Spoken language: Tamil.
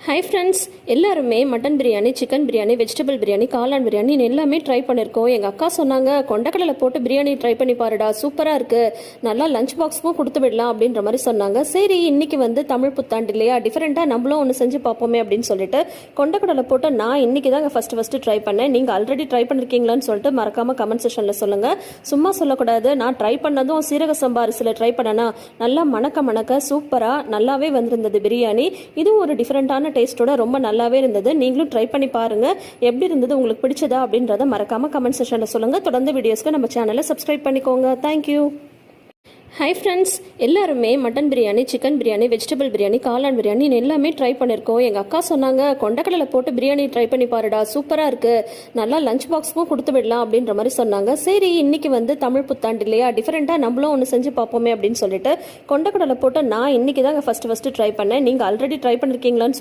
ஹாய் ஃப்ரெண்ட்ஸ், எல்லாருமே mutton biryani, chicken biryani, vegetable biryani, காளான் பிரியாணி எல்லாமே ட்ரை பண்ணியிருக்கோம். எங்கள் அக்கா சொன்னாங்க, கொண்டக்கடலை போட்டு பிரியாணி ட்ரை பண்ணி பாருடா, சூப்பராக இருக்குது, நல்லா லஞ்ச் பாக்ஸுக்கும் கொடுத்து விடலாம் அப்படின்ற மாதிரி சொன்னாங்க. சரி, இன்னைக்கு வந்து தமிழ் புத்தாண்டு இல்லையா, டிஃப்ரெண்ட்டாக நம்மளும் ஒன்று செஞ்சு பார்ப்போமே அப்படின்னு சொல்லிட்டு கொண்டக்கடலை போட்டு நான் இன்னைக்கு தாங்க ஃபஸ்ட்டு ட்ரை பண்ணேன். நீங்கள் ஆல்ரெடி ட்ரை பண்ணியிருக்கீங்களான்னு சொல்லிட்டு மறக்காமல் கமெண்ட் செக்ஷனில் சொல்லுங்கள். சும்மா சொல்லக்கூடாது, நான் ட்ரை பண்ணதும் சீரக சம்பா அரிசியில் ட்ரை பண்ணேன்னா நல்லா மணக்க சூப்பராக நல்லாவே வந்திருந்தது பிரியாணி. இதுவும் ஒரு டிஃப்ரெண்ட்டான டேஸ்டோட ரொம்ப நல்லாவே இருந்தது. நீங்களும் ட்ரை பண்ணி பாருங்க, எப்படி இருந்தது, உங்களுக்கு பிடிச்சதா அப்படின்றத மறக்காம கமெண்ட் செக்ஷன்ல சொல்லுங்க. தொடர்ந்து வீடியோஸ்க்கு நம்ம சேனலை சப்ஸ்கிரைப் பண்ணிக்கோங்க. தேங்க்யூ. ஹாய் ஃப்ரெண்ட்ஸ், எல்லாருமே mutton biryani, chicken biryani, vegetable biryani, காளான் பிரியாணி எல்லாமே ட்ரை பண்ணியிருக்கோம். எங்கள் அக்கா சொன்னாங்க, கொண்டக்கடலை போட்டு பிரியாணி ட்ரை பண்ணி பாருடா, சூப்பராக இருக்குது, நல்லா லஞ்ச் பாக்ஸுக்கும் கொடுத்து விடலாம் அப்படின்ற மாதிரி சொன்னாங்க. சரி, இன்னைக்கு வந்து தமிழ் புத்தாண்டு இல்லையா, டிஃப்ரெண்ட்டாக நம்மளும் ஒன்று செஞ்சு பார்ப்போமே அப்படின்னு சொல்லிட்டு கொண்டக்கடலை போட்டு நான் இன்னைக்கு தாங்க ஃபஸ்ட்டு ட்ரை பண்ணேன். நீங்கள் ஆல்ரெடி ட்ரை பண்ணியிருக்கீங்களான்னு